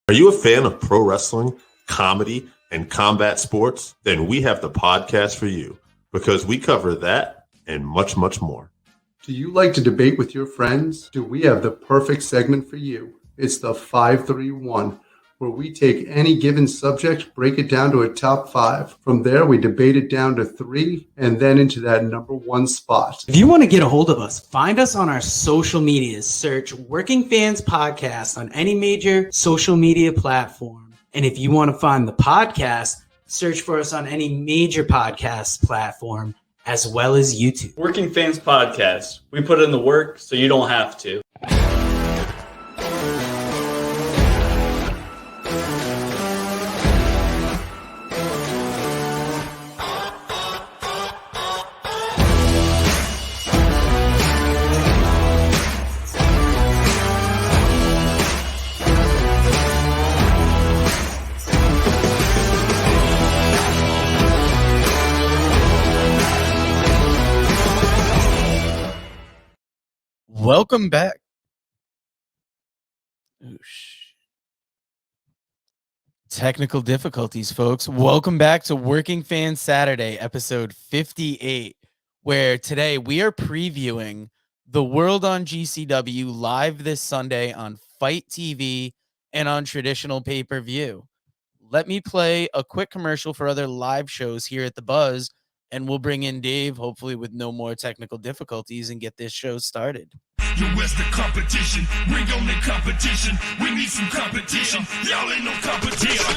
Are you a fan of pro wrestling, comedy, and combat sports? Then we have the podcast for you because we cover that and much, much more. Do you like to debate with your friends? Do we have the perfect segment for you? It's the 531, where we take any given subject, break it down to a top 5. From there, we debate it down to 3, and then into that number 1 spot. If you want to get a hold of us, find us on our social medias. Search Working Fans Podcast on any major social media platform. And if you want to find the podcast, search for us on any major podcast platform, as well as YouTube. Working Fans Podcast. We put in the work so you don't have to. Welcome back. Technical difficulties, folks. Welcome back to Working Fans Saturday, episode 58, where today we are previewing the World on GCW live this Sunday on Fight TV and on traditional pay-per-view. Let me play a quick commercial for other live shows here at The Buzz, and we'll bring in Dave, hopefully with no more technical difficulties, and get this show started. Yo, where's the competition? Bring on the competition. We need some competition. Y'all ain't no competition.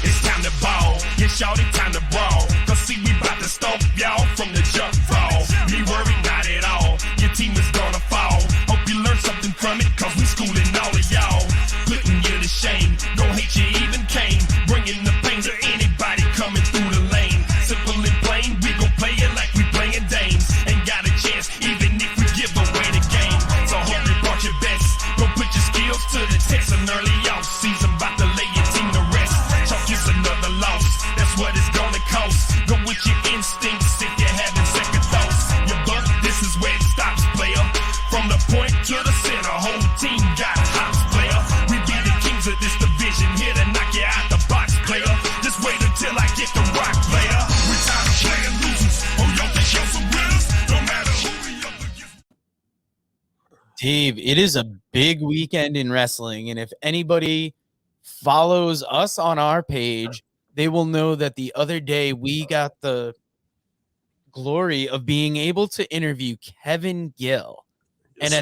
It's time to ball. Yeah, shawty, time to brawl. Cause see, we bout to stomp y'all from the jump ball. Me worried not at all. Your team is gonna fall. Hope you learn something from it, cause we schooling all of y'all. Putting you to shame. Don't hate you even came. Bringing the pain to anybody coming through the lane. Simple and plain, we gon' play it like we playing dames. Ain't got a chance, even if we give away the game. So hope you brought your best. Go put your skills to the test. An early off season, about to lay your team to rest. Chalk is another loss. That's what it's gonna cost. Go with your instincts if you're having second thoughts. Your buck, this is where it stops, player. From the point to the center, whole team got hops, player. We be the kings of this division, here to knock you out the box, player. Just wait until I get the rock, player. We tired of playing losers. Oh, y'all can show some winners. No matter who we up against. Dave, it is a big weekend in wrestling, and if anybody follows us on our page, they will know that the other day we got the glory of being able to interview Kevin Gill. And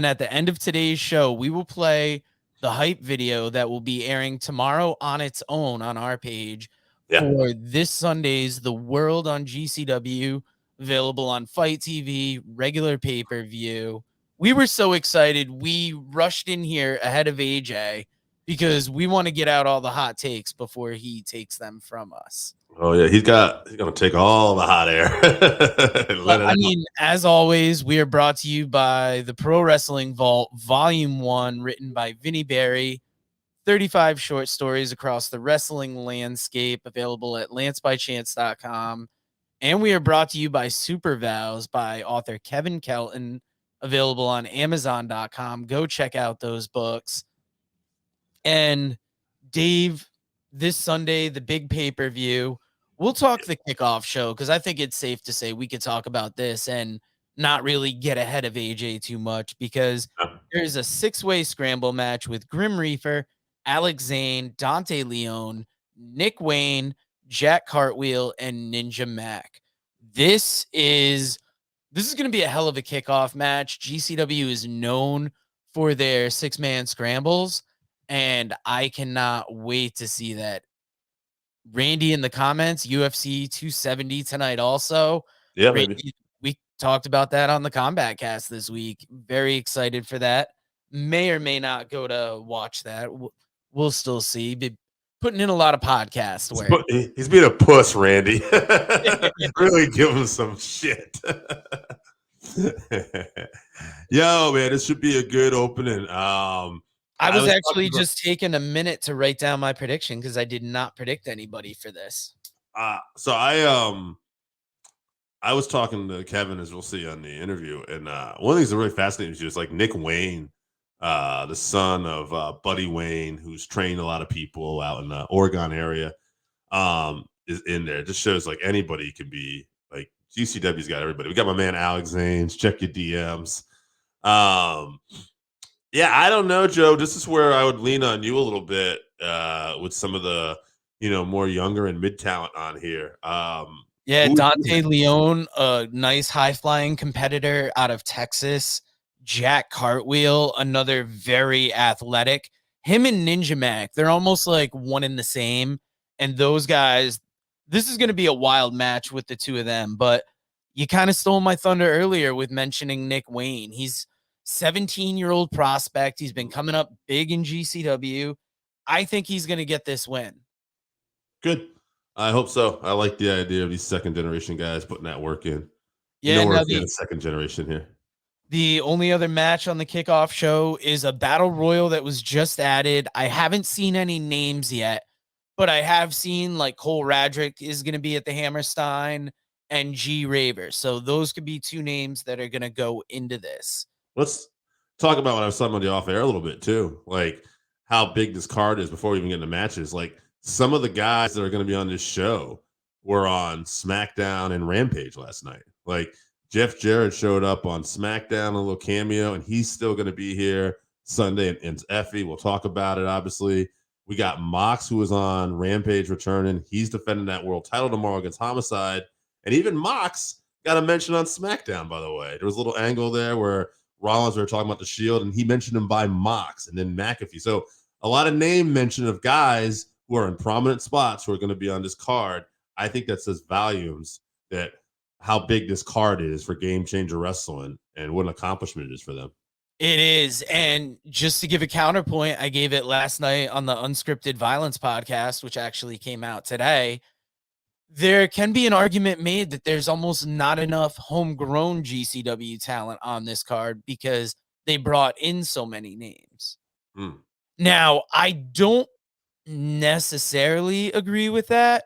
at the end of today's show, we will play the hype video that will be airing tomorrow on its own on our page for this Sunday's The World on GCW, available on Fight TV, regular pay-per-view. We were so excited. We rushed in here ahead of AJ because we want to get out all the hot takes before he takes them from us. Oh, yeah. He's going to take all the hot air. I mean, as always, we are brought to you by the Pro Wrestling Vault, Volume 1, written by Vinnie Berry. 35 short stories across the wrestling landscape, available at lancebychance.com. And we are brought to you by Super Vows by author Kevin Kelton, available on Amazon.com. Go check out those books. And Dave, this Sunday, the big pay-per-view, we'll talk the kickoff show because I think it's safe to say we could talk about this and not really get ahead of AJ too much because there's a 6-way scramble match with Grim Reaper, Alex Zane, Dante Leone, Nick Wayne, Jack Cartwheel, and Ninja Mac. This is going to be a hell of a kickoff match. GCW is known for their 6-man scrambles, and I cannot wait to see that. Randy in the comments, UFC 270 tonight also. Yeah, Randy, we talked about that on the Combat Cast this week. Very excited for that. May or may not go to watch that. We'll still see. Be putting in a lot of podcast work. He's being a puss, Randy. Really give him some shit. Yo, man, this should be a good opening. I was actually just taking a minute to write down my prediction because I did not predict anybody for this. So I was talking to Kevin, as we'll see on the interview, and one of the things that really fascinated me is like Nick Wayne the son of Buddy Wayne, who's trained a lot of people out in the Oregon area, is in there. It just shows like anybody can be like GCW's got everybody. We got my man Alex Zanes. Check your DMs. Yeah, I don't know, Joe. This is where I would lean on you a little bit with some of the more younger and mid talent on here. Yeah, Dante Leone, a nice high flying competitor out of Texas. Jack Cartwheel, another very athletic. Him and Ninja Mac, they're almost like one in the same. And those guys, this is going to be a wild match with the two of them. But you kind of stole my thunder earlier with mentioning Nick Wayne. He's 17-year-old prospect. He's been coming up big in GCW. I think he's going to get this win. Good. I hope so. I like the idea of these second generation guys putting that work in. Yeah, we're getting second generation here. The only other match on the kickoff show is a battle royal that was just added. I haven't seen any names yet, but I have seen like Cole Radrick is going to be at the Hammerstein and G Raver. So those could be two names that are going to go into this. Let's talk about what I was talking about the off air a little bit too. Like how big this card is before we even get into matches. Like some of the guys that are going to be on this show were on SmackDown and Rampage last night. Like Jeff Jarrett showed up on SmackDown, a little cameo, and he's still going to be here Sunday. And Effie, we'll talk about it, obviously. We got Mox, who was on Rampage returning. He's defending that world title tomorrow against Homicide. And even Mox got a mention on SmackDown, by the way. There was a little angle there where Rollins were talking about the Shield, and he mentioned him by Mox and then McAfee. So a lot of name mention of guys who are in prominent spots who are going to be on this card. I think that says volumes that how big this card is for Game Changer Wrestling and what an accomplishment it is for them. It is. And just to give a counterpoint, I gave it last night on the Unscripted Violence podcast, which actually came out today. There can be an argument made that there's almost not enough homegrown GCW talent on this card because they brought in so many names. Now, I don't necessarily agree with that,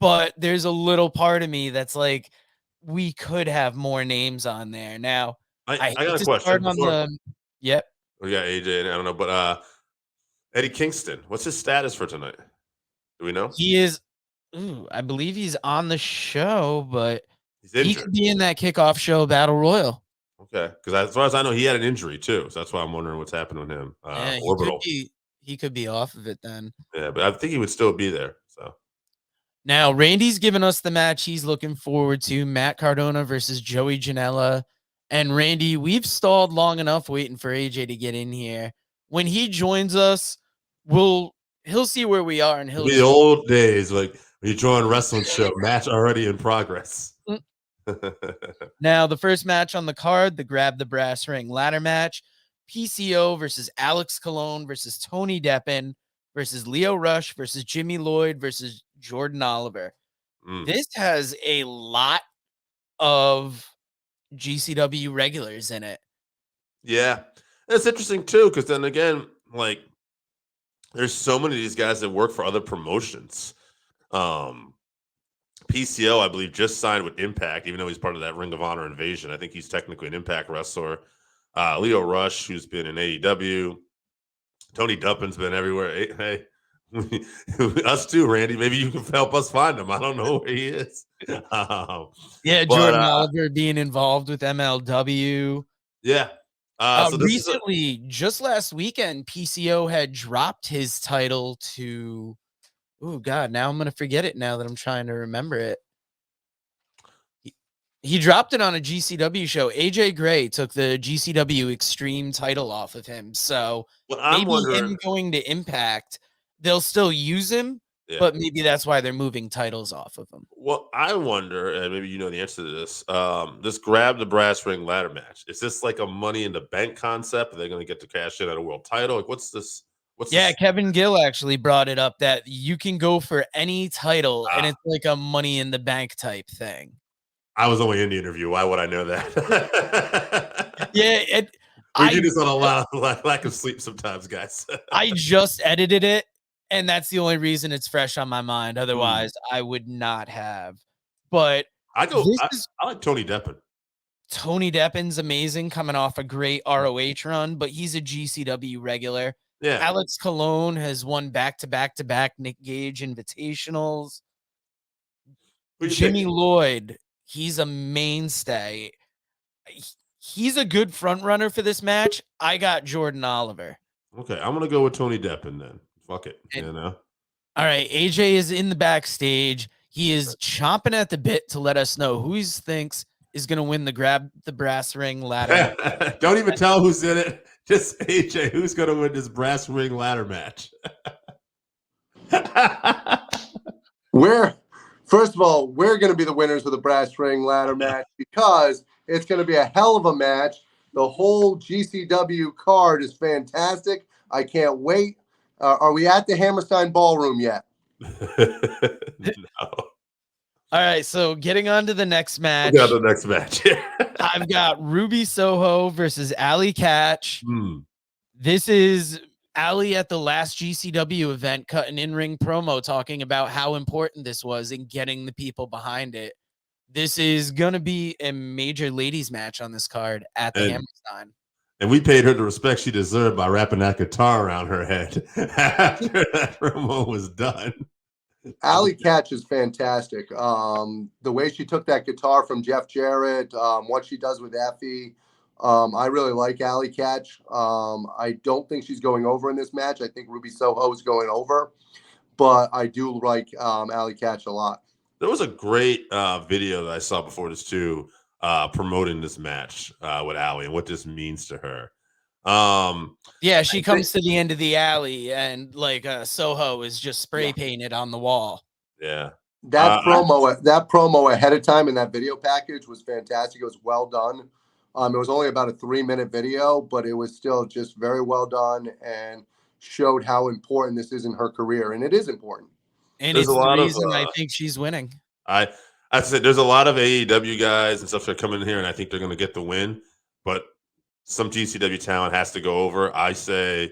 but there's a little part of me that's like, we could have more names on there. Now, I got a question. Yep. We got AJ, and I don't know, but Eddie Kingston, what's his status for tonight? Do we know? He is, I believe he's on the show, but he could be in that kickoff show battle royal. Okay, because as far as I know, he had an injury too, so that's why I'm wondering what's happening with him. Orbital. He could be off of it then. Yeah, but I think he would still be there. So now Randy's given us the match he's looking forward to: Matt Cardona versus Joey Janela. And Randy, we've stalled long enough waiting for AJ to get in here. When he joins us, he'll see where we are, and he'll be the old days like when you join a wrestling show, match already in progress. Now, the first match on the card, the Grab the Brass Ring ladder match, PCO versus Alex Colon versus Tony Deppen versus Leo Rush versus Jimmy Lloyd versus Jordan Oliver. This has a lot of GCW regulars in it. Yeah, it's interesting too, because then again, like there's so many of these guys that work for other promotions. PCO, I believe, just signed with Impact, even though he's part of that Ring of Honor invasion. I think he's technically an Impact wrestler. Leo Rush, who's been in AEW. Tony Duppen's been everywhere. Hey, us too, Randy. Maybe you can help us find him. I don't know where he is. Jordan Oliver being involved with MLW. Yeah. So recently, just last weekend, PCO had dropped his title to... Oh, God, now I'm going to forget it now that I'm trying to remember it. He dropped it on a GCW show. AJ Gray took the GCW Extreme title off of him. So maybe him going to Impact, they'll still use him, but maybe that's why they're moving titles off of him. Well, I wonder, and maybe you know the answer to this, this Grab the Brass Ring ladder match. Is this like a Money in the Bank concept? Are they going to get to cash in at a world title? Like, what's this? Kevin Gill actually brought it up that you can go for any title and it's like a Money in the Bank type thing. I was only in the interview. Why would I know that? We do this on a lot of lack of sleep sometimes, guys. I just edited it, and that's the only reason it's fresh on my mind. Otherwise, I would not have. But I like Tony Deppen. Tony Deppin's amazing, coming off a great ROH run, but he's a GCW regular. Yeah. Alex Colon has won back-to-back Nick Gage invitationals. Jimmy Lloyd, he's a mainstay. He's a good front runner for this match. I got Jordan Oliver. Okay, I'm gonna go with Tony Deppin then. Fuck it, All right, AJ is in the backstage. He is chomping at the bit to let us know who he thinks is going to win the grab the brass ring ladder. Don't even tell who's in it. Just AJ, who's going to win this brass ring ladder match? First of all, we're going to be the winners of the brass ring ladder match because it's going to be a hell of a match. The whole GCW card is fantastic. I can't wait. Are we at the Hammerstein Ballroom yet? No. All right, so getting on to the next match. I've got Ruby Soho versus Allie Catch. This is Allie at the last GCW event cut an in-ring promo talking about how important this was in getting the people behind it. This is going to be a major ladies match on this card at the Hammerstein. And we paid her the respect she deserved by wrapping that guitar around her head after that promo was done. Allie Catch is fantastic. The way she took that guitar from Jeff Jarrett, what she does with Effie, I really like Allie Catch. I don't think she's going over in this match. I think Ruby Soho is going over, but I do like Allie Catch a lot. There was a great video that I saw before this too, promoting this match with Allie and what this means to her. Yeah, she comes to the end of the alley and like Soho is just spray painted on the wall. Yeah. That promo ahead of time in that video package was fantastic. It was well done. It was only about a 3-minute video, but it was still just very well done and showed how important this is in her career. And it is important. And it's the reason I think she's winning. I said there's a lot of AEW guys and stuff that are coming in here, and I think they're going to get the win. But some GCW talent has to go over. I say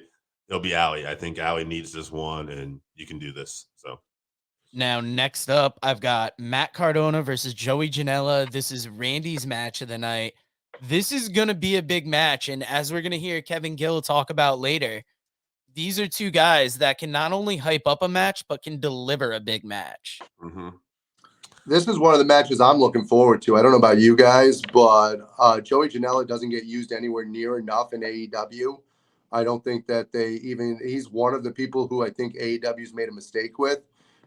it'll be Allie. I think Allie needs this one, and you can do this. So now next up, I've got Matt Cardona versus Joey Janela. This is Randy's match of the night. This is going to be a big match, and as we're going to hear Kevin Gill talk about later, these are two guys that can not only hype up a match, but can deliver a big match. Mm-hmm. This is one of the matches I'm looking forward to. I don't know about you guys, but Joey Janela doesn't get used anywhere near enough in AEW. I don't think that he's one of the people who I think AEW's made a mistake with,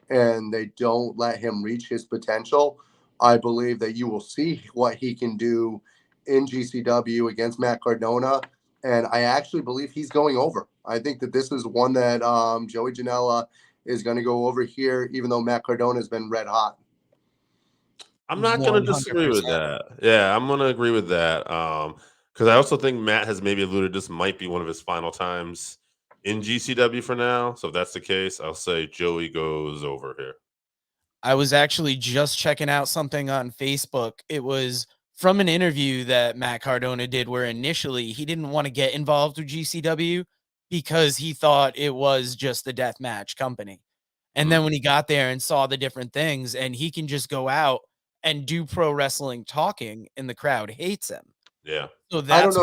and they don't let him reach his potential. I believe that you will see what he can do in GCW against Matt Cardona, and I actually believe he's going over. I think that this is one that Joey Janela is going to go over here, even though Matt Cardona has been red hot. I'm not going to disagree with that. Yeah, I'm going to agree with that. Because I also think Matt has maybe alluded this might be one of his final times in GCW for now. So if that's the case, I'll say Joey goes over here. I was actually just checking out something on Facebook. It was from an interview that Matt Cardona did where initially he didn't want to get involved with GCW because he thought it was just the death match company. And then when he got there and saw the different things and he can just go out and do pro wrestling talking and the crowd hates him. Yeah. So that's I don't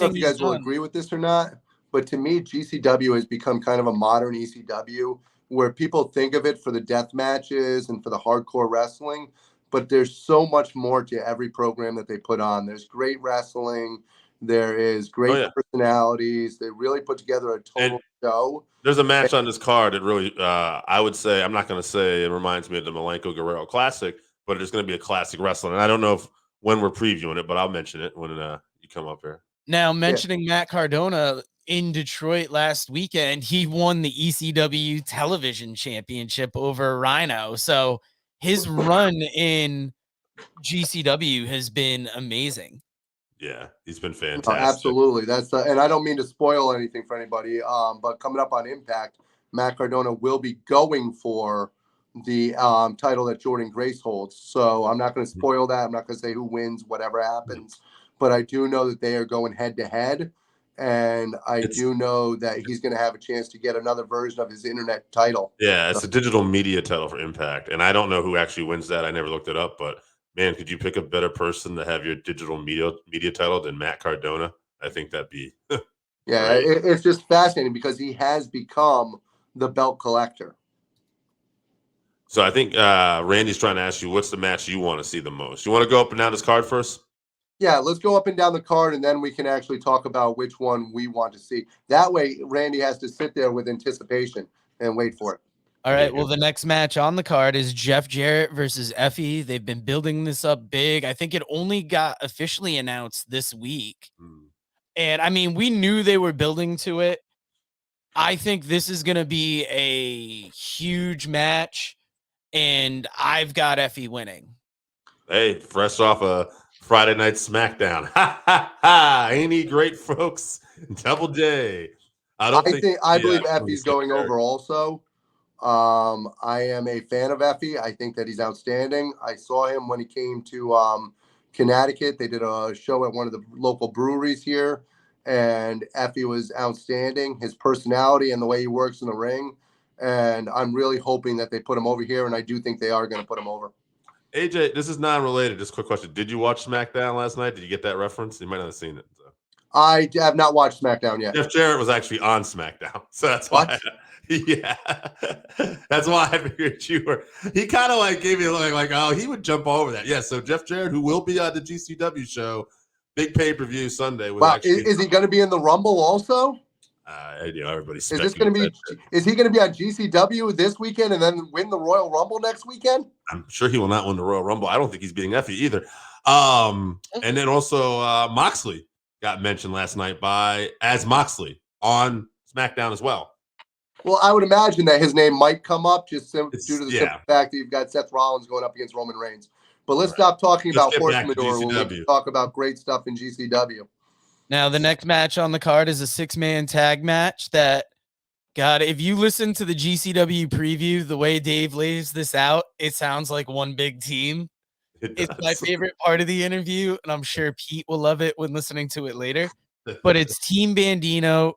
know if you guys will agree with this or not, but to me, GCW has become kind of a modern ECW where people think of it for the death matches and for the hardcore wrestling, but there's so much more to every program that they put on. There's great wrestling. There is great personalities. They really put together a total show. There's a match on this card that really, I would say, I'm not going to say it reminds me of the Malenko Guerrero Classic, but it's going to be a classic wrestling. And I don't know when we're previewing it, but I'll mention it when you come up here. Now, mentioning Matt Cardona in Detroit last weekend, he won the ECW television championship over Rhino. So his run in GCW has been amazing. Yeah, he's been fantastic. Absolutely. And I don't mean to spoil anything for anybody, but coming up on Impact, Matt Cardona will be going for the title that Jordan Grace holds. So I'm not going to spoil that. I'm not going to say who wins, whatever happens. But I do know that they are going head to head. And I do know that he's going to have a chance to get another version of his internet title. Yeah, it's a digital media title for Impact. And I don't know who actually wins that. I never looked it up, but man, could you pick a better person to have your digital media title than Matt Cardona? I think that'd be Yeah, right. it's just fascinating because he has become the belt collector. So I think Randy's trying to ask you, what's the match you want to see the most? You want to go up and down this card first? Yeah, let's go up and down the card, and then we can actually talk about which one we want to see. That way, Randy has to sit there with anticipation and wait for it. All right. Well, the next match on the card is Jeff Jarrett versus Effie. They've been building this up big. I think it only got officially announced this week. And I mean, we knew they were building to it. I think this is going to be a huge match, and I've got Effie winning. Hey, fresh off a Friday Night SmackDown. Ha ha ha! Ain't he great, folks? Double J. I believe Effie's going over also. I am a fan of Effie. I think that he's outstanding. I saw him when he came to Connecticut. They did a show at one of the local breweries here, and Effie was outstanding. His personality and the way he works in the ring. And I'm really hoping that they put him over here, and I do think they are going to put him over. AJ, this is non-related. Just a quick question. Did you watch SmackDown last night? Did you get that reference? You might not have seen it. So. I have not watched SmackDown yet. Jeff Jarrett was actually on SmackDown. So that's why. Yeah. That's why I figured you were. He kind of like gave me a look like, oh, he would jump over that. Yeah. So Jeff Jarrett, who will be on the GCW show, big pay-per-view Sunday. Wow. Is he going to be in the Rumble also? Everybody's. Is this going to be? Is he going to be on GCW this weekend and then win the Royal Rumble next weekend? I'm sure he will not win the Royal Rumble. I don't think he's beating Effie either. And then also Moxley got mentioned last night as Moxley on SmackDown as well. Well, I would imagine that his name might come up just due to the simple fact that you've got Seth Rollins going up against Roman Reigns. But let's stop talking about Horseman when we can talk about great stuff in GCW. Now, the next match on the card is a 6-man tag match that, God, if you listen to the GCW preview, the way Dave lays this out, it sounds like one big team. It's my favorite part of the interview, and I'm sure Pete will love it when listening to it later. But it's Team Bandito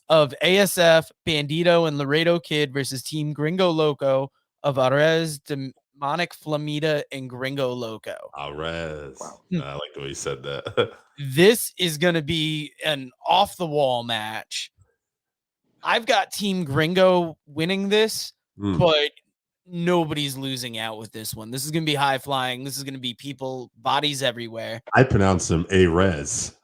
of ASF, Bandito, and Laredo Kid versus Team Gringo Loco of Arez, Demonic Flamita, and Gringo Loco. Arez. Wow. I like the way you said that. This is going to be an off-the-wall match. I've got Team Gringo winning this, but nobody's losing out with this one. This is going to be high-flying. This is going to be people, bodies everywhere. I pronounce him Arez.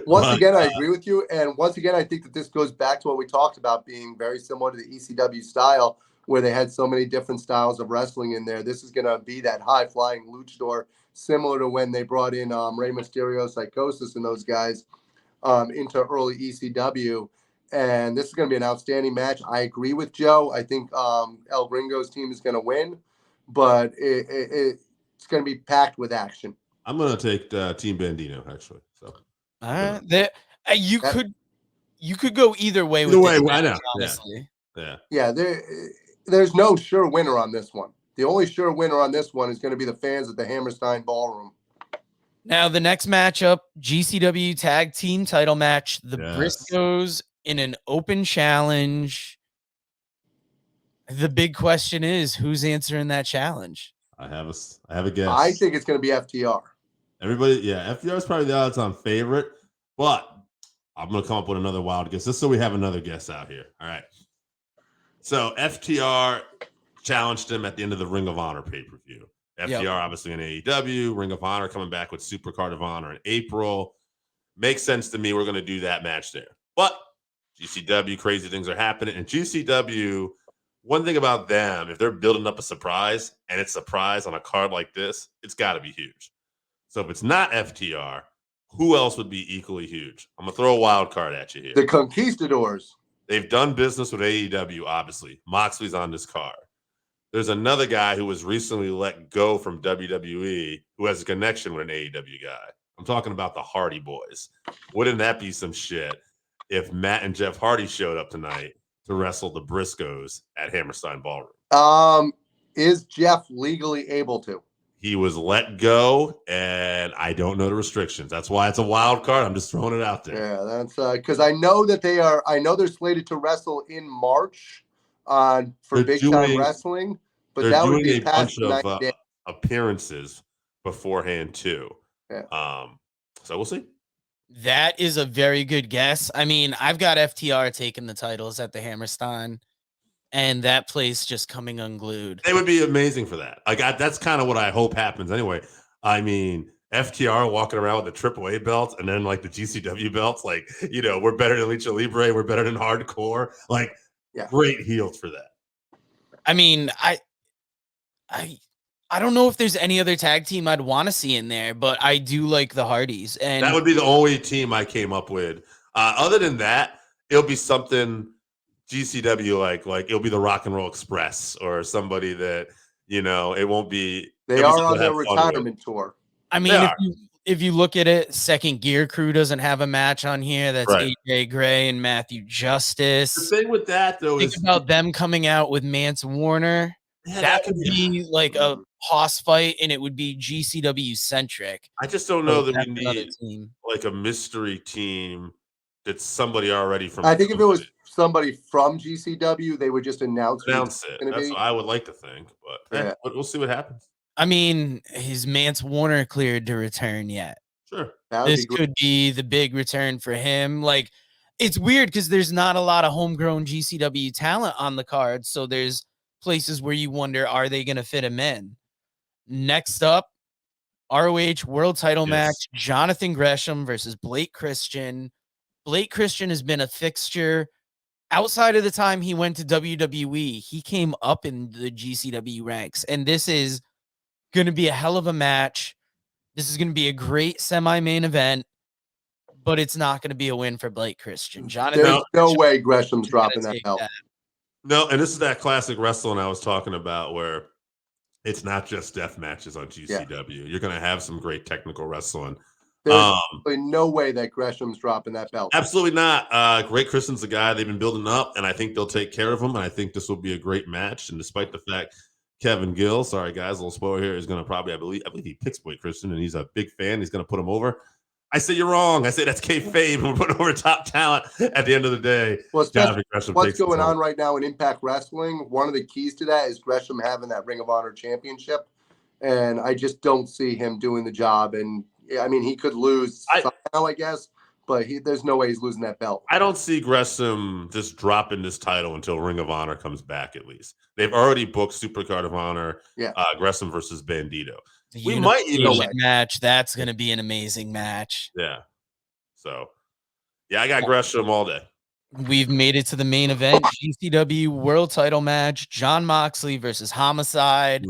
Once again, I agree with you. And once again, I think that this goes back to what we talked about being very similar to the ECW style, where they had so many different styles of wrestling in there. This is going to be that high-flying luchador, similar to when they brought in Rey Mysterio, Psychosis, and those guys into early ECW. And this is going to be an outstanding match. I agree with Joe. I think El Gringo's team is going to win, but it's going to be packed with action. I'm going to take Team Bandito, actually. So, all right. You could go either way. Either way, I know. Honestly. Yeah. There's no sure winner on this one. The only sure winner on this one is going to be the fans at the Hammerstein Ballroom. Now, the next matchup, GCW Tag Team Title match, the Briscoes in an open challenge. The big question is, who's answering that challenge? I have a guess. I think it's going to be FTR. Everybody, FTR is probably the odds-on favorite, but I'm going to come up with another wild guess, just so we have another guess out here. All right. So FTR challenged him at the end of the Ring of Honor pay-per-view. FTR obviously in AEW, Ring of Honor coming back with Supercard of Honor in April. Makes sense to me. We're going to do that match there. But GCW, crazy things are happening. And GCW, one thing about them, if they're building up a surprise, and it's a surprise on a card like this, it's got to be huge. So if it's not FTR, who else would be equally huge? I'm going to throw a wild card at you here. The Conquistadors. They've done business with AEW, obviously. Moxley's on this card. There's another guy who was recently let go from WWE who has a connection with an AEW guy. I'm talking about the Hardy Boys. Wouldn't that be some shit if Matt and Jeff Hardy showed up tonight to wrestle the Briscoes at Hammerstein Ballroom? Is Jeff legally able to? He was let go, and I don't know the restrictions. That's why it's a wild card. I'm just throwing it out there. Yeah, that's because I know that they're slated to wrestle in March for They're big time doing- wrestling, but They're that would doing be a past bunch 90 of days. appearances beforehand too. Yeah. So we'll see. That is a very good guess. I mean, I've got FTR taking the titles at the Hammerstein, and that place just coming unglued. They would be amazing for that. That's kind of what I hope happens anyway. I mean, FTR walking around with the AAA belts and then like the GCW belts, like, we're better than Lucha Libre, we're better than Hardcore. Like, great heels for that. I mean, I don't know if there's any other tag team I'd want to see in there, but I do like the Hardys, and that would be the only team I came up with. Other than that, it'll be something GCW like it'll be the Rock and Roll Express or somebody that it won't be. They are on their retirement tour. I mean, if you look at it, Second Gear Crew doesn't have a match on here. That's right. AJ Gray and Matthew Justice. The thing with that though think is about them coming out with Mance Warner. Yeah, that would be like a hoss fight, and it would be GCW centric. I just don't know that we need like a mystery team that's somebody already from. I think if it was somebody from GCW, they would just announce it. That's what I would like to think, but we'll see what happens. I mean, is Mance Warner cleared to return yet? Sure. This could be the big return for him. Like, it's weird because there's not a lot of homegrown GCW talent on the card, so there's places where you wonder, are they going to fit him in? Next up, ROH World Title match, Jonathan Gresham versus Blake Christian. Blake Christian has been a fixture. Outside of the time he went to WWE, he came up in the GCW ranks, and this is going to be a hell of a match. This is going to be a great semi-main event, but it's not going to be a win for Blake Christian. There's no way Gresham's dropping that belt. No, and this is that classic wrestling I was talking about where it's not just death matches on GCW. Yeah. You're going to have some great technical wrestling. There's no way that Gresham's dropping that belt. Absolutely not. Great Christian's the guy they've been building up, and I think they'll take care of him, and I think this will be a great match. And despite the fact Kevin Gill, sorry guys, a little spoiler here, is going to probably, I believe he picks Blake Christian, and he's a big fan. He's going to put him over. I say you're wrong. I say that's kayfabe, and we're putting over top talent at the end of the day. Well, what's going on right now in Impact Wrestling, one of the keys to that is Gresham having that Ring of Honor championship, and I just don't see him doing the job. And I mean, he could lose somehow, I guess, but there's no way he's losing that belt. I don't see Gresham just dropping this title until Ring of Honor comes back, at least. They've already booked Supercard of Honor, Gresham versus Bandito. We might even match. That's going to be an amazing match. Yeah. So, I got Gresham all day. We've made it to the main event, GCW World Title match, Jon Moxley versus Homicide.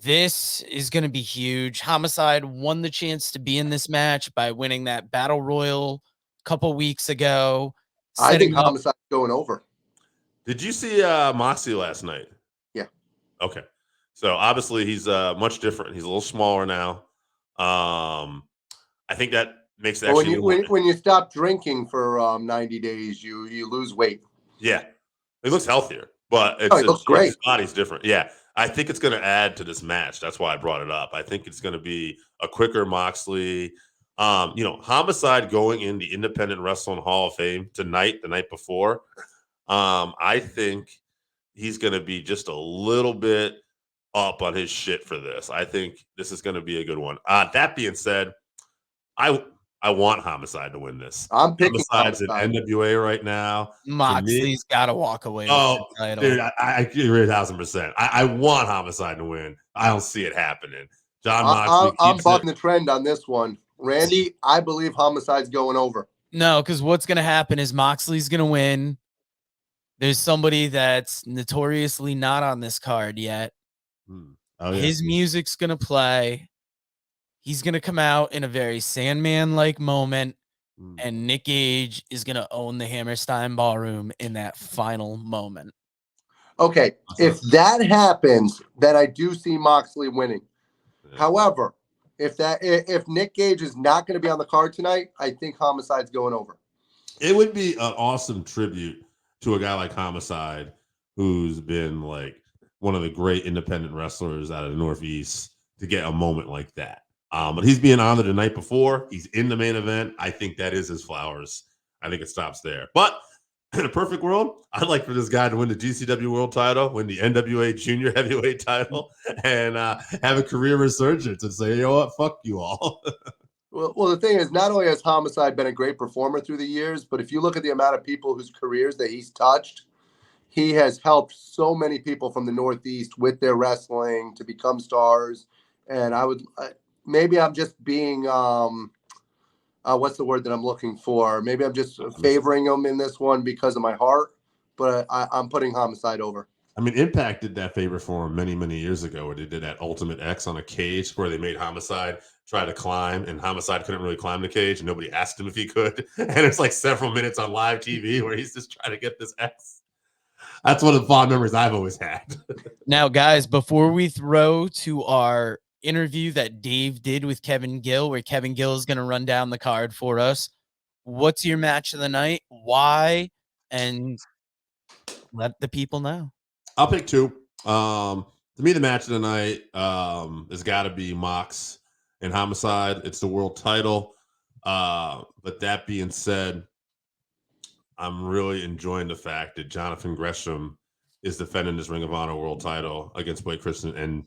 This is going to be huge. Homicide won the chance to be in this match by winning that Battle Royal a couple weeks ago. I think Homicide's going over. Did you see Moxley last night? Yeah. Okay. So obviously he's much different. He's a little smaller now. I think that makes it when you stop drinking for 90 days, you lose weight. Yeah, he looks healthier, but he looks great. His body's different. Yeah, I think it's going to add to this match. That's why I brought it up. I think it's going to be a quicker Moxley. Homicide going in the Independent Wrestling Hall of Fame tonight, the night before. I think he's going to be just a little bit up on his shit for this. I think this is going to be a good one. That being said, I want Homicide to win this. I'm picking Homicide's in NWA right now. Moxley's got to walk away. Oh, dude, I agree 1,000%. I want Homicide to win. I don't see it happening. Jon Moxley. I'm bucking the trend on this one. Randy, I believe Homicide's going over. No, because what's going to happen is Moxley's going to win. There's somebody that's notoriously not on this card yet. His music's going to play. He's going to come out in a very Sandman-like moment, and Nick Gage is going to own the Hammerstein Ballroom in that final moment. Okay, if that happens, then I do see Moxley winning. Yeah. However, if Nick Gage is not going to be on the card tonight, I think Homicide's going over. It would be an awesome tribute to a guy like Homicide, who's been like one of the great independent wrestlers out of the Northeast, to get a moment like that. But he's being honored the night before. He's in the main event. I think that is his flowers. I think it stops there. But in a perfect world, I'd like for this guy to win the GCW world title, win the NWA junior heavyweight title, and have a career resurgence and say, you know what, fuck you all. Well, the thing is, not only has Homicide been a great performer through the years, but if you look at the amount of people whose careers that he's touched, he has helped so many people from the Northeast with their wrestling to become stars. And I would, maybe I'm just being, what's the word that I'm looking for? Maybe I'm just favoring him in this one because of my heart, but I'm putting Homicide over. I mean, Impact did that favor for him many, many years ago, where they did that Ultimate X on a cage where they made Homicide try to climb, and Homicide couldn't really climb the cage, and nobody asked him if he could. And it's like several minutes on live TV where he's just trying to get this X. That's one of the fond memories I've always had. Now, guys, before we throw to our interview that Dave did with Kevin Gill, where Kevin Gill is going to run down the card for us, what's your match of the night? Why? And let the people know. I'll pick two. To me, the match of the night has got to be Mox and Homicide. It's the world title. But that being said, I'm really enjoying the fact that Jonathan Gresham is defending this Ring of Honor world title against Blake Christian, and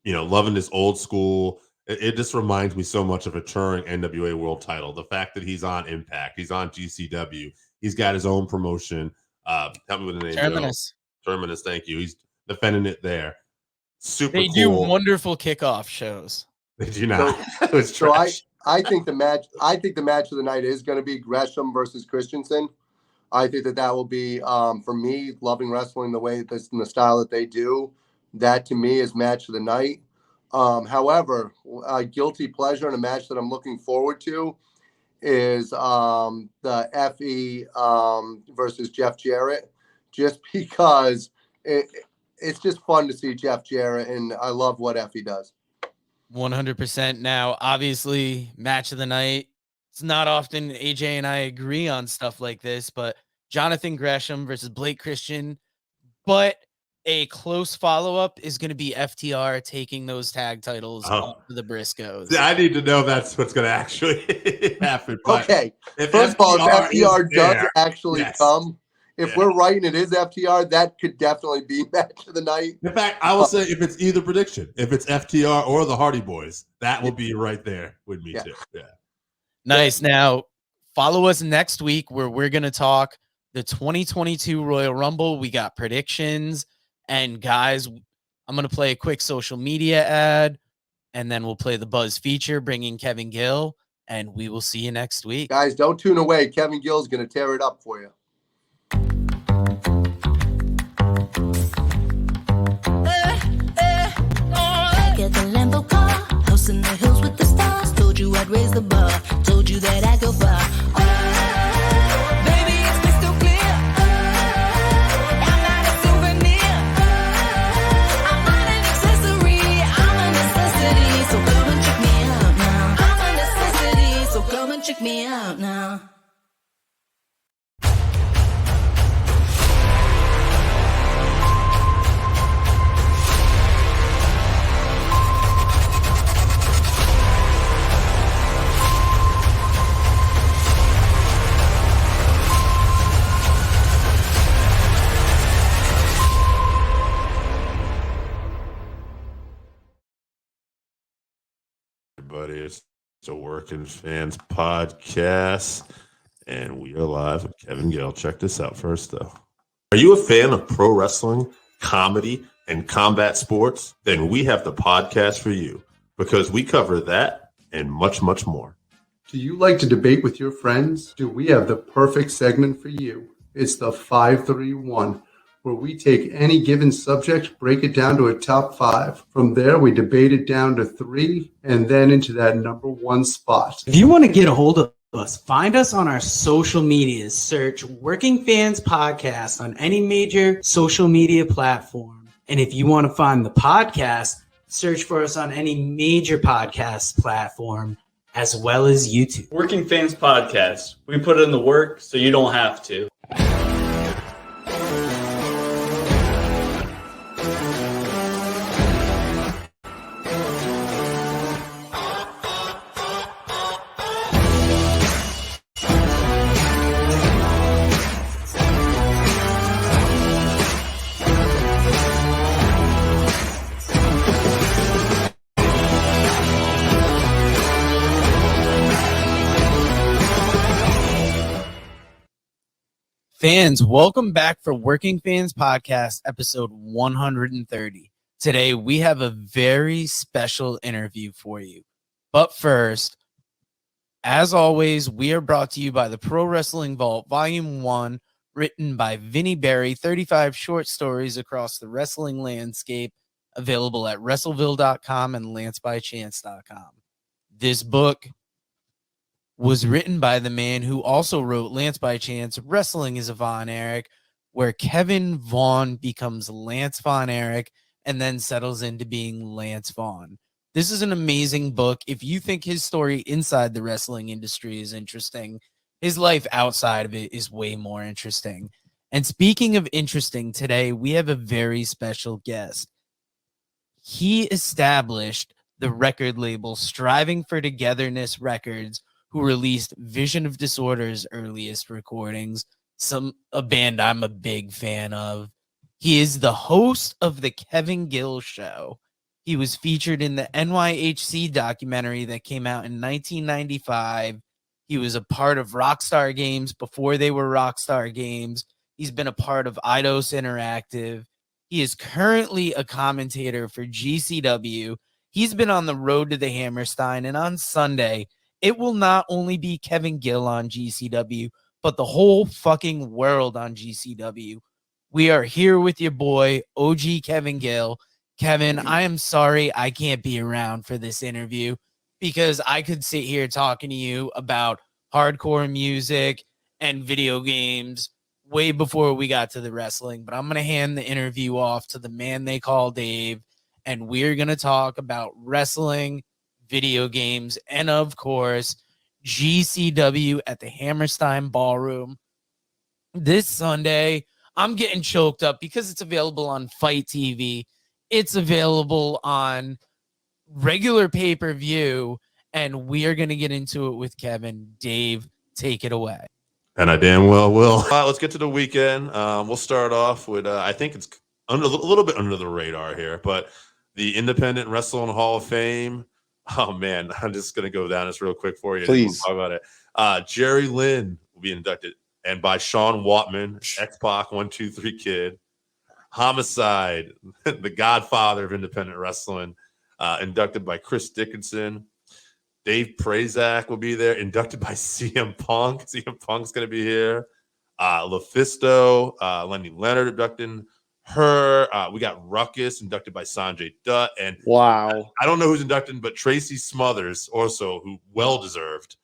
loving this old school. It just reminds me so much of a touring NWA world title. The fact that he's on Impact, he's on GCW, he's got his own promotion. Help me with the name. Terminus. Terminus, thank you. He's defending it there. Super They cool. do wonderful kickoff shows. They do not. It was So trash. I think the match of the night is going to be Gresham versus Christensen. I think that will be, for me, loving wrestling the way this in the style that they do. That to me is match of the night. However, a guilty pleasure and a match that I'm looking forward to is the FE versus Jeff Jarrett, just because it's just fun to see Jeff Jarrett, and I love what FE does. 100%. Now, obviously, match of the night. It's not often AJ and I agree on stuff like this, but Jonathan Gresham versus Blake Christian. But a close follow-up is going to be FTR taking those tag titles off of the Briscoes. I need to know that's what's going to actually happen. Okay. First of all, if FTR does actually come, if we're right and it is FTR, that could definitely be match of the night. In fact, I will say if it's either prediction, if it's FTR or the Hardy Boys, that will be right there with me too. Yeah. Nice. Now, follow us next week where we're going to talk the 2022 Royal Rumble. We got predictions. And guys, I'm going to play a quick social media ad, and then we'll play the Buzz feature, bringing Kevin Gill, and we will see you next week. Guys, don't tune away. Kevin Gill is going to tear it up for you. Get the Lambo car, house in the hills with the stars. Told you I'd raise the bar, told you that I'd go far. Baby, it's crystal clear. I'm not a souvenir. I'm not an accessory. I'm a necessity. So come and check me out now. I'm a necessity. So come and check me out now. Everybody, it's a Working Fans podcast, and we are live with Kevin Gill. Check this out first, though. Are you a fan of pro wrestling, comedy, and combat sports? Then we have the podcast for you, because we cover that and much, much more. Do you like to debate with your friends? Do we have the perfect segment for you? It's the 531, where we take any given subject, break it down to a top 5. From there, we debate it down to 3, and then into that number 1 spot. If you want to get a hold of us, find us on our social medias. Search Working Fans Podcast on any major social media platform. And if you want to find the podcast, search for us on any major podcast platform, as well as YouTube. Working Fans Podcast. We put in the work so you don't have to. Fans, welcome back for Working Fans Podcast, episode 130. Today, we have a very special interview for you. But first, as always, we are brought to you by the Pro Wrestling Vault, Volume 1, written by Vinnie Berry, 35 short stories across the wrestling landscape, available at WrestleVille.com and LanceByChance.com. This book was written by the man who also wrote Lance by Chance, Wrestling is a Von Erich, where Kevin Vaughn becomes Lance Von Erich and then settles into being Lance Vaughn. This is an amazing book. If you think his story inside the wrestling industry is interesting, his life outside of it is way more interesting. And speaking of interesting, today we have a very special guest. He established the record label Striving for Togetherness Records, who released Vision of Disorder's earliest recordings, a band I'm a big fan of. He is the host of the Kevin Gill Show. He was featured in the NYHC documentary that came out in 1995. He was a part of Rockstar Games before they were Rockstar Games. He's been a part of Eidos Interactive. He is currently a commentator for GCW. He's been on the road to the Hammerstein, and on Sunday, it will not only be Kevin Gill on GCW, but the whole fucking world on GCW. We are here with your boy, OG Kevin Gill. Kevin, I am sorry I can't be around for this interview because I could sit here talking to you about hardcore music and video games way before we got to the wrestling, but I'm going to hand the interview off to the man they call Dave, and we're going to talk about wrestling, video games, and of course, GCW at the Hammerstein Ballroom this Sunday. I'm getting choked up because it's available on Fight TV. It's available on regular pay-per-view, and we are going to get into it with Kevin. Dave, take it away. And I damn well will. Let's get to the weekend. We'll start off with, I think it's a little bit under the radar here, but the Independent Wrestling Hall of Fame. Oh, man, I'm just going to go down this real quick for you. Please. We'll talk about it. Jerry Lynn will be inducted, and by Sean Watman, X-Pac 123 Kid. Homicide, the godfather of independent wrestling, inducted by Chris Dickinson. Dave Prazak will be there, inducted by CM Punk. CM Punk's going to be here. LuFisto, Lenny Leonard inducting her. We got Ruckus inducted by Sanjay Dutt. And wow, I don't know who's inducted, but Tracy Smothers also, who well-deserved,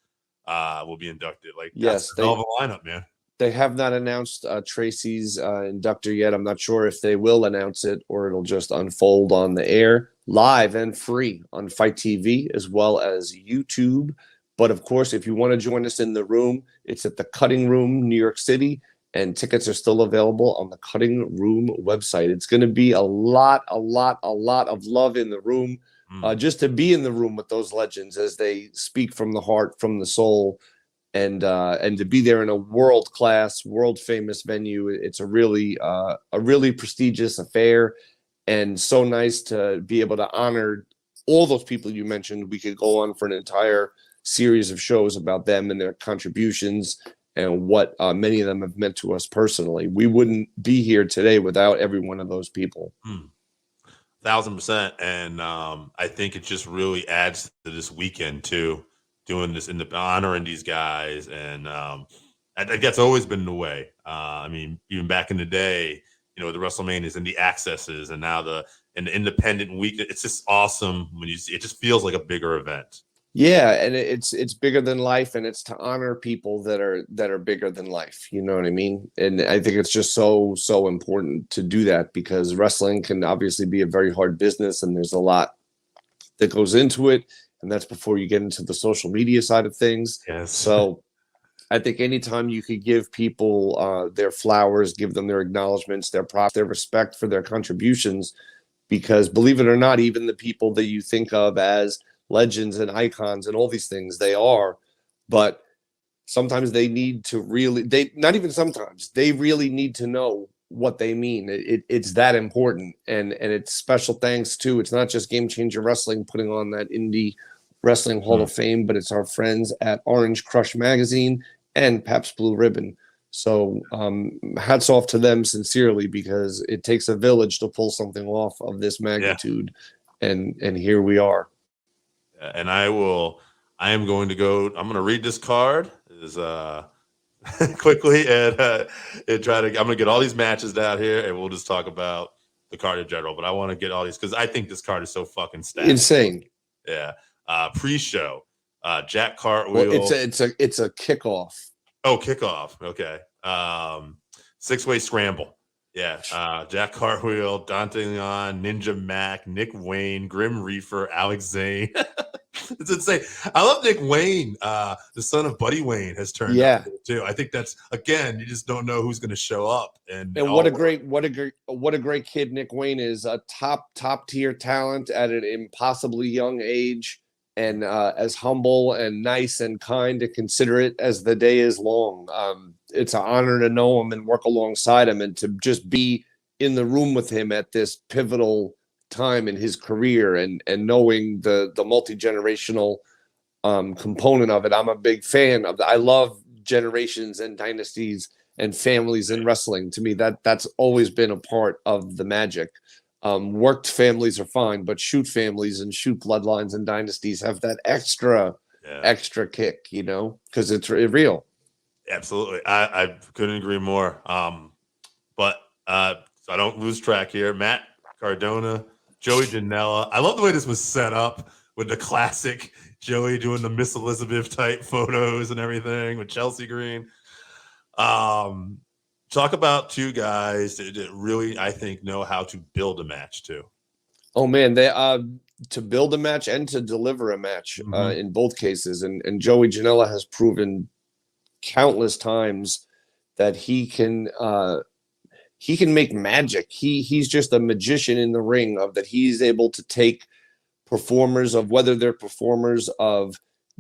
will be inducted. Like, yes, that's a hell of a lineup, man. They have not announced Tracy's inductor yet. I'm not sure if they will announce it or it'll just unfold on the air, live and free on Fight TV as well as YouTube. But of course, if you want to join us in the room, it's at the Cutting Room, New York City, and tickets are still available on the Cutting Room website. It's going to be a lot of love in the room, just to be in the room with those legends as they speak from the heart, from the soul. And to be there in a world-class, world-famous venue, it's a really prestigious affair, and so nice to be able to honor all those people you mentioned. We could go on for an entire series of shows about them and their contributions and what many of them have meant to us personally. We wouldn't be here today without every one of those people. 1,000%, and I think it just really adds to this weekend too. Doing this in the honoring these guys, and I think that's always been the way. I mean, even back in the day, the WrestleManias and the accesses, and now the independent week. It's just awesome when you see. It just feels like a bigger event. Yeah, and it's bigger than life, and it's to honor people that are bigger than life. You know what I mean? And I think it's just so important to do that, because wrestling can obviously be a very hard business, and there's a lot that goes into it. And that's before you get into the social media side of things. Yes. So I think anytime you could give people their flowers, give them their acknowledgments, their props, their respect for their contributions, because believe it or not, even the people that you think of as legends and icons and all these things, they are, but sometimes they need to really, they really need to know what they mean. It's that important, and it's special thanks too. It's not just Game Changer Wrestling putting on that Indie Wrestling Hall of Fame, but it's our friends at Orange Crush Magazine and Pabst Blue Ribbon. So hats off to them sincerely, because it takes a village to pull something off of this magnitude. And here we are. And I am going to read this card quickly and I'm going to get all these matches down here, and we'll just talk about the card in general. But I want to get all these because I think this card is so fucking stacked. Insane. Yeah. Pre-show, Jack Cartwheel. Well, it's a kickoff. Oh, kickoff. Okay. 6-way scramble. Yeah. Jack Cartwheel, Dante Leon, Ninja Mac, Nick Wayne, Grim Reaper, Alex Zane. It's insane. I love Nick Wayne. The son of Buddy Wayne has turned up too. I think that's, again, you just don't know who's going to show up. And what a great kid Nick Wayne is. A top tier talent at an impossibly young age, and as humble and nice and kind and considerate as the day is long. It's an honor to know him and work alongside him, and to just be in the room with him at this pivotal time in his career, and knowing the multi-generational component of it. I'm a big fan of that. I love generations and dynasties and families in wrestling. To me, that's always been a part of the magic. Worked families are fine, but shoot families and shoot bloodlines and dynasties have that extra kick, because it's real. Absolutely. I couldn't agree more. But so I don't lose track here. Matt Cardona, Joey Janela. I love the way this was set up with the classic Joey doing the Miss Elizabeth type photos and everything with Chelsea Green. Talk about two guys that really, I think, know how to build a match too. Oh man, they to build a match and to deliver a match in both cases. And Joey Janela has proven countless times that he can make magic. He's just a magician in the ring, of that he's able to take performers, of whether they're performers of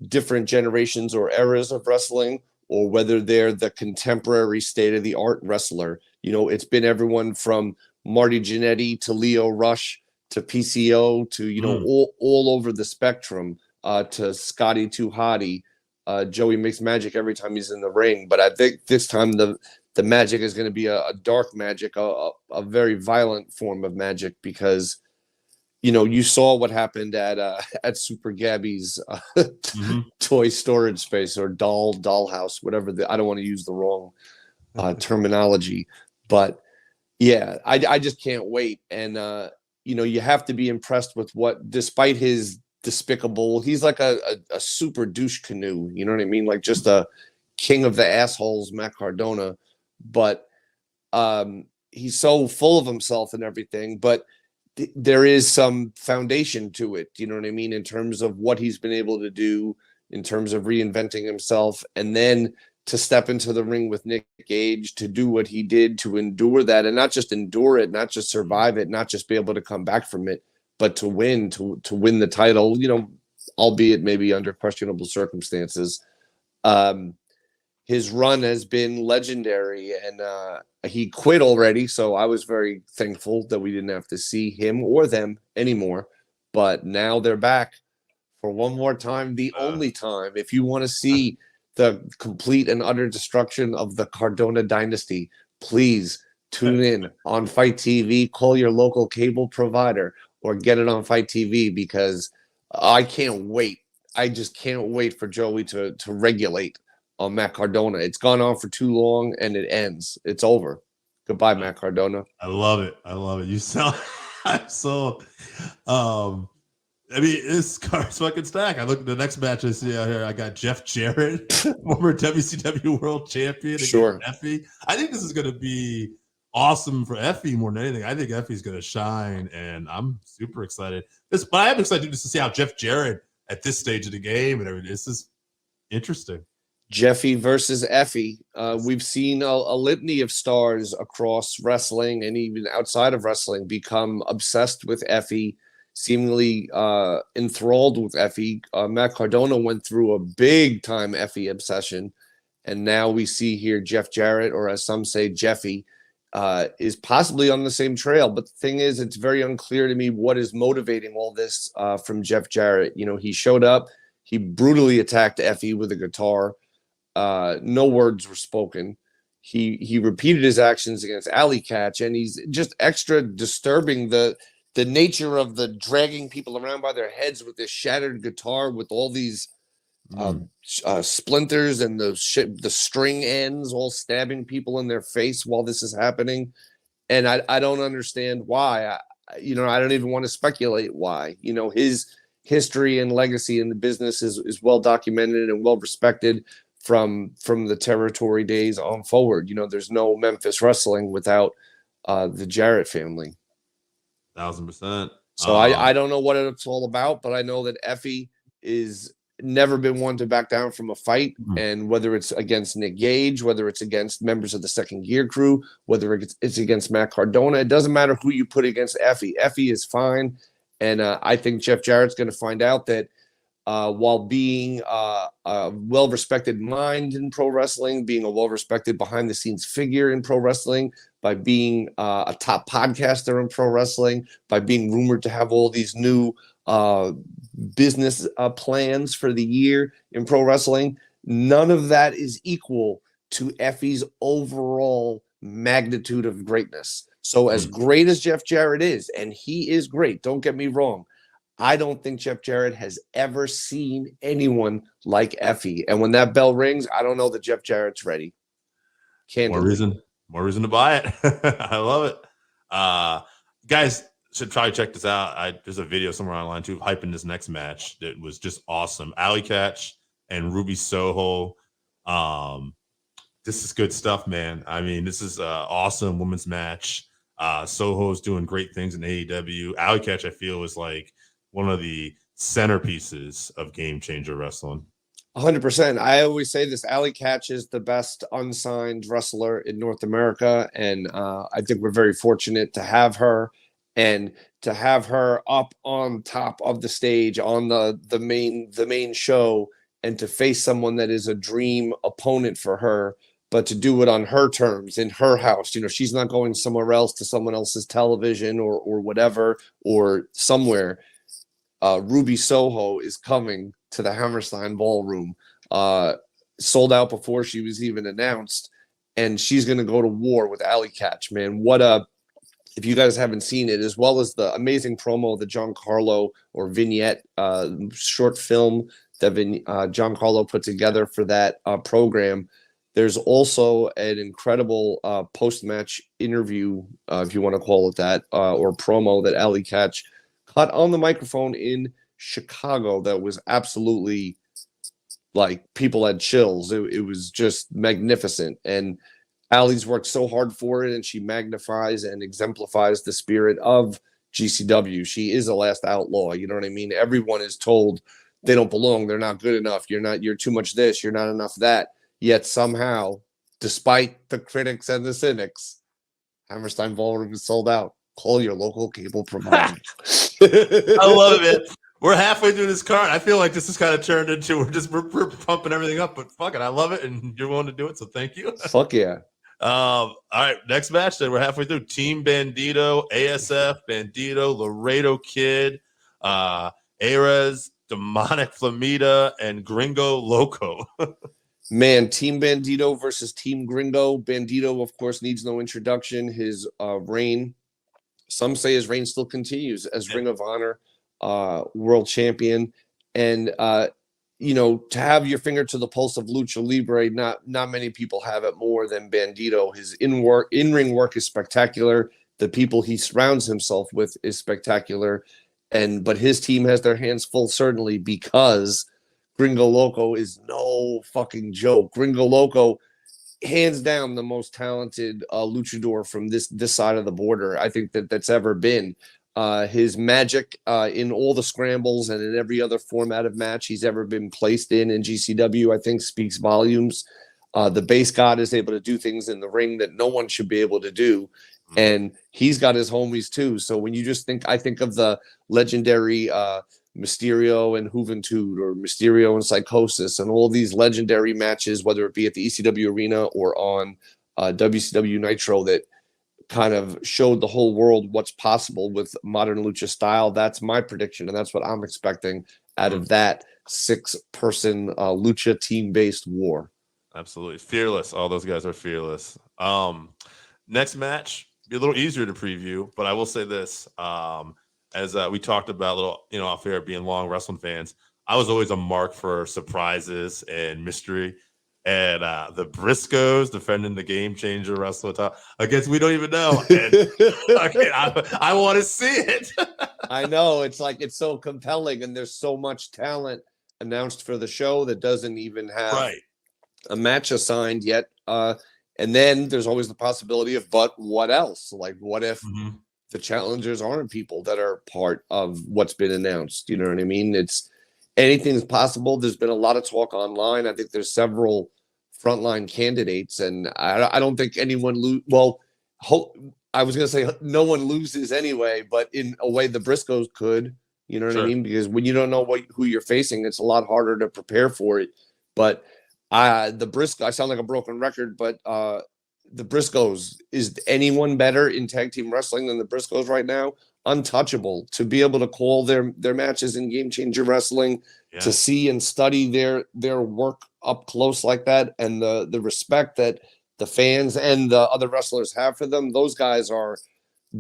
different generations or eras of wrestling, or whether they're the contemporary state-of-the-art wrestler. It's been everyone from Marty Jannetty to Leo Rush to PCO to, all over the spectrum, to Scotty 2 Hotty. Joey makes magic every time he's in the ring. But I think this time the magic is going to be a dark magic, a very violent form of magic, because you saw what happened at Super Gabby's toy storage space, or dollhouse, whatever. I don't want to use the wrong terminology, but yeah, I just can't wait. And you have to be impressed with what, despite his despicable, he's like a super douche canoe. You know what I mean? Like just a king of the assholes, Matt Cardona. But he's so full of himself and everything. But there is some foundation to it, you know what I mean, in terms of what he's been able to do, in terms of reinventing himself, and then to step into the ring with Nick Gage, to do what he did, to endure that, and not just endure it, not just survive it, not just be able to come back from it, but to win the title, albeit maybe under questionable circumstances. His run has been legendary, and he quit already, so I was very thankful that we didn't have to see him or them anymore. But now they're back for one more time, the only time. If you want to see the complete and utter destruction of the Cardona dynasty, please tune in on Fight TV. Call your local cable provider or get it on Fight TV, because I can't wait. I just can't wait for Joey to regulate on Matt Cardona. It's gone on for too long, and it ends. It's over. Goodbye, Matt Cardona. I love it. You sound so. This card's fucking stacked. I look at the next match I see out here. I got Jeff Jarrett, former WCW World Champion, against Effie. I think this is going to be awesome for Effie more than anything. I think Effie's going to shine, and I'm super excited. But I am excited just to see how Jeff Jarrett at this stage of the game and everything. This is interesting. Jeffy versus Effie. We've seen a litany of stars across wrestling and even outside of wrestling become obsessed with Effie, seemingly enthralled with Effie. Matt Cardona went through a big time Effie obsession, and now we see here Jeff Jarrett, or as some say, Jeffy, is possibly on the same trail. But the thing is, it's very unclear to me what is motivating all this from Jeff Jarrett. He showed up, he brutally attacked Effie with a guitar. No words were spoken. he repeated his actions against Alley Catch, and he's just extra disturbing the nature of the dragging people around by their heads with this shattered guitar with all these splinters and the string ends all stabbing people in their face while this is happening. And I don't understand why. I don't even want to speculate why. His history and legacy in the business is well documented and well respected from the territory days on forward. There's no Memphis wrestling without the Jarrett family. 1,000%. So I don't know what it's all about, but I know that Effie is never been one to back down from a fight. And whether it's against Nick Gage, whether it's against members of the Second Gear crew, whether it's against Matt Cardona, it doesn't matter who you put against Effie. Effie is fine. And I think Jeff Jarrett's going to find out that while being a well-respected mind in pro wrestling, being a well-respected behind-the-scenes figure in pro wrestling, by being a top podcaster in pro wrestling, by being rumored to have all these new business plans for the year in pro wrestling, none of that is equal to Effie's overall magnitude of greatness. So as great as Jeff Jarrett is, and he is great, don't get me wrong, I don't think Jeff Jarrett has ever seen anyone like Effie. And when that bell rings, I don't know that Jeff Jarrett's ready. More reason to buy it. I love it. Guys should probably check this out. There's a video somewhere online too, hyping this next match that was just awesome. Alley Catch and Ruby Soho. This is good stuff, man. I mean, this is an awesome women's match. Soho's doing great things in AEW. Alley Catch, I feel, is like one of the centerpieces of Game Changer Wrestling. 100%. I always say this: Alley Catch is the best unsigned wrestler in North America, and I think we're very fortunate to have her, and to have her up on top of the stage on the main show, and to face someone that is a dream opponent for her, but to do it on her terms in her house. She's not going somewhere else to someone else's television or whatever or somewhere. Ruby Soho is coming to the Hammerstein Ballroom, sold out before she was even announced, and she's going to go to war with Alley Catch, man. If you guys haven't seen it, as well as the amazing promo, the Giancarlo or vignette short film that Giancarlo put together for that program, there's also an incredible post-match interview, if you want to call it that, or promo that Alley Catch cut on the microphone in Chicago that was absolutely, like, people had chills. It was just magnificent. And Allie's worked so hard for it, and she magnifies and exemplifies the spirit of GCW. She is a last outlaw. You know what I mean? Everyone is told they don't belong. They're not good enough. You're too much this. You're not enough that. Yet somehow, despite the critics and the cynics, Hammerstein Ballroom is sold out. Call your local cable provider. I love it, man. We're halfway through this card. I feel like this is kind of turned into we're pumping everything up, but fuck it, I love it, and you're willing to do it, so thank you. Fuck yeah. All right, next match. Then we're halfway through. Team Bandito, ASF, Bandito, Laredo Kid, Ares, Demonic Flamita, and Gringo Loco. Man, Team Bandito versus Team Gringo. Bandito, of course, needs no introduction. His reign, some say his reign still continues as Ring of Honor world champion. And, to have your finger to the pulse of Lucha Libre, not many people have it more than Bandito. His in-ring work is spectacular. The people he surrounds himself with is spectacular. But his team has their hands full, certainly, because Gringo Loco is no fucking joke. Gringo Loco, hands down, the most talented luchador from this side of the border, I think, that's ever been. His magic in all the scrambles and in every other format of match he's ever been placed in GCW, I think, speaks volumes. The base god is able to do things in the ring that no one should be able to do. And he's got his homies too. So when you just I think of the legendary Mysterio and Juventud, or Mysterio and Psychosis, and all these legendary matches, whether it be at the ECW arena or on WCW Nitro, that kind of showed the whole world what's possible with modern lucha style. That's my prediction, and that's what I'm expecting out of that 6-person lucha team-based war. Absolutely. Fearless. All those guys are fearless. Next match, be a little easier to preview, but I will say this. As we talked about a little, off air being long wrestling fans, I was always a mark for surprises and mystery. And the Briscoes defending the Game Changer wrestler against we don't even know. And, okay, I want to see it. I know. It's like it's so compelling, and there's so much talent announced for the show that doesn't even have a match assigned yet. And then there's always the possibility of, but what else? Like, what if the challengers aren't people that are part of what's been announced? You know what I mean? Anything's possible. There's been a lot of talk online. I think there's several frontline candidates, and I don't think anyone I was going to say no one loses anyway, but in a way the Briscoes could, you know what I mean? Because when you don't know who you're facing, it's a lot harder to prepare for it. But the Briscoes, I sound like a broken record, but the Briscoes, is anyone better in tag team wrestling than the Briscoes right now? Untouchable. To be able to call their matches in Game Changer Wrestling, to see and study their work up close like that, and the respect that the fans and the other wrestlers have for them, those guys are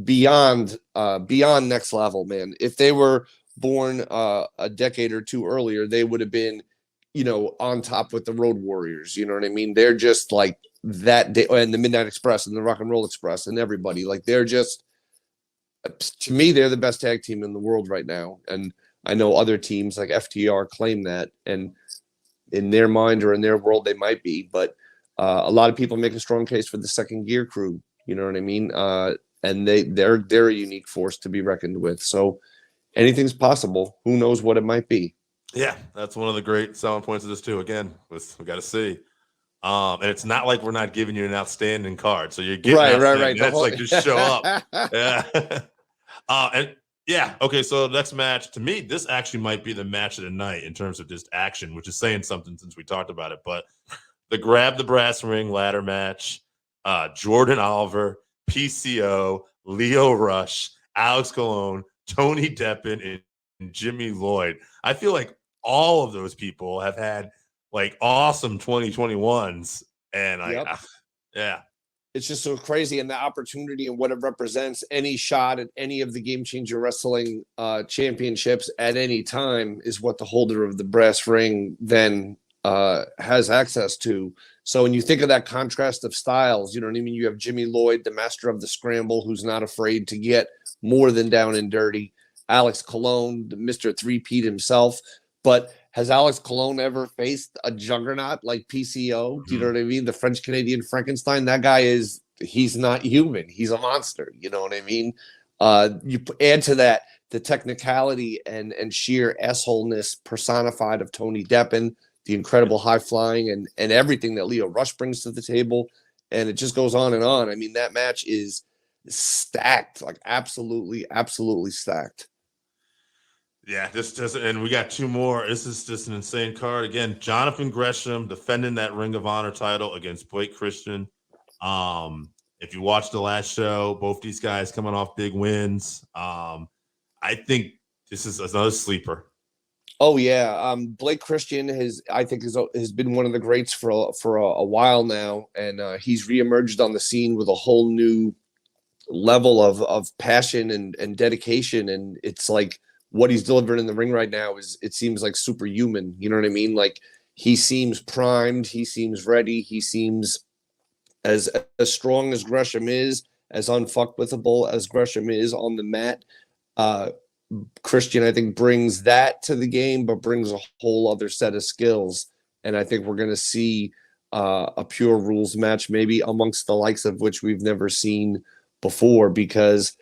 beyond next level, man. If they were born a decade or two earlier, they would have been, on top with the Road Warriors. You know what I mean? They're just like that day, and the Midnight Express and the Rock and Roll Express and everybody. Like, they're just, to me, they're the best tag team in the world right now. And I know other teams like FTR claim that, and in their mind or in their world, they might be. But a lot of people make a strong case for the Second Gear crew. You know what I mean? And they're a unique force to be reckoned with. So anything's possible. Who knows what it might be? Yeah, that's one of the great selling points of this too. Again, we got to see. And it's not like we're not giving you an outstanding card. So you're getting right. That's like just show up. Okay. So next match, to me, this actually might be the match of the night in terms of just action, which is saying something since we talked about it. But the Grab the Brass Ring ladder match, Jordan Oliver, PCO, Leo Rush, Alex Colon, Tony Deppen, and Jimmy Lloyd. I feel like all of those people have had like awesome 2021s, and it's just so crazy, and the opportunity and what it represents. Any shot at any of the Game Changer Wrestling championships at any time is what the holder of the brass ring then has access to. So when you think of that contrast of styles, you know what I mean? You have Jimmy Lloyd, the master of the scramble, who's not afraid to get more than down and dirty. Alex Colon, Mr. Three-Peat himself. But has Alex Colon ever faced a juggernaut like PCO? Do you know what I mean? The French-Canadian Frankenstein. That guy he's not human. He's a monster. You know what I mean? You add to that the technicality and sheer assholeness personified of Tony Deppen, the incredible high flying and everything that Leo Rush brings to the table. And it just goes on and on. I mean, that match is stacked, like absolutely, absolutely stacked. Yeah, this doesn't, and we got two more. This is just an insane card. Again, Jonathan Gresham defending that Ring of Honor title against Blake Christian. If you watched the last show, both these guys coming off big wins. I think this is another sleeper. Oh yeah, Blake Christian has been one of the greats for a while now, and he's reemerged on the scene with a whole new level of passion and dedication, and it's like what he's delivered in the ring right now it seems like superhuman. You know what I mean? Like, he seems primed, he seems ready, he seems as strong as Gresham is, as unfuckwithable as Gresham is on the mat. Christian, I think, brings that to the game, but brings a whole other set of skills. And I think we're going to see a pure rules match, maybe amongst the likes of which we've never seen before, because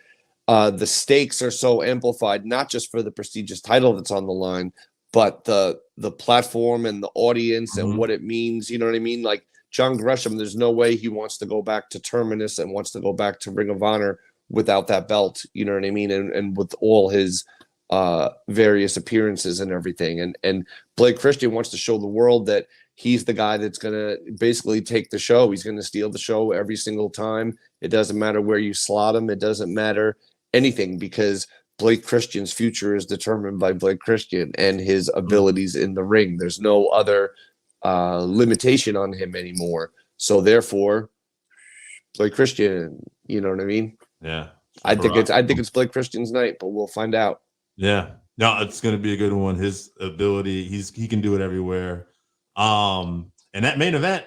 the stakes are so amplified, not just for the prestigious title that's on the line, but the platform and the audience and what it means. You know what I mean? Like, John Gresham, there's no way he wants to go back to Terminus and wants to go back to Ring of Honor without that belt. You know what I mean? And with all his various appearances and everything. And Blake Christian wants to show the world that he's the guy that's going to basically take the show. He's going to steal the show every single time. It doesn't matter where you slot him. It doesn't matter anything, because Blake Christian's future is determined by Blake Christian and his abilities in the ring. There's no other limitation on him anymore. So therefore, Blake Christian, you know what I mean? Yeah. I think it's Blake Christian's night, but we'll find out. Yeah. No, it's going to be a good one. His ability, he can do it everywhere. And that main event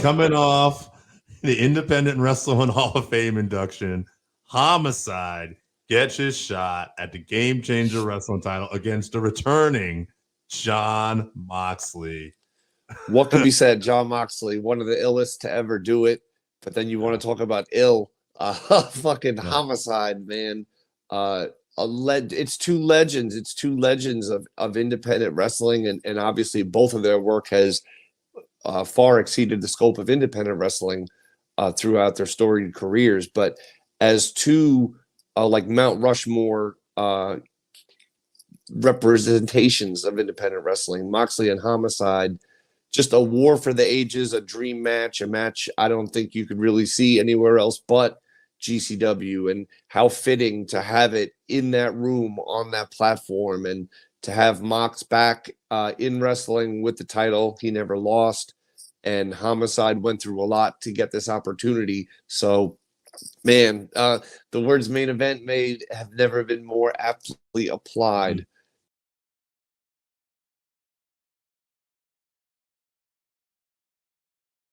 coming off the Independent Wrestling Hall of Fame induction, Homicide gets his shot at the Game Changer Wrestling title against the returning Jon Moxley. What could be said? Jon Moxley, one of the illest to ever do it. But then you want to talk about ill, fucking Homicide, man. It's two legends. It's two legends of independent wrestling, and obviously both of their work has far exceeded the scope of independent wrestling throughout their storied careers. But as two like Mount Rushmore representations of independent wrestling, Moxley and Homicide, just a war for the ages, a dream match, a match I don't think you could really see anywhere else but GCW, and how fitting to have it in that room on that platform, and to have Mox back in wrestling with the title. He never lost, and Homicide went through a lot to get this opportunity. So, man, the words main event made have never been more aptly applied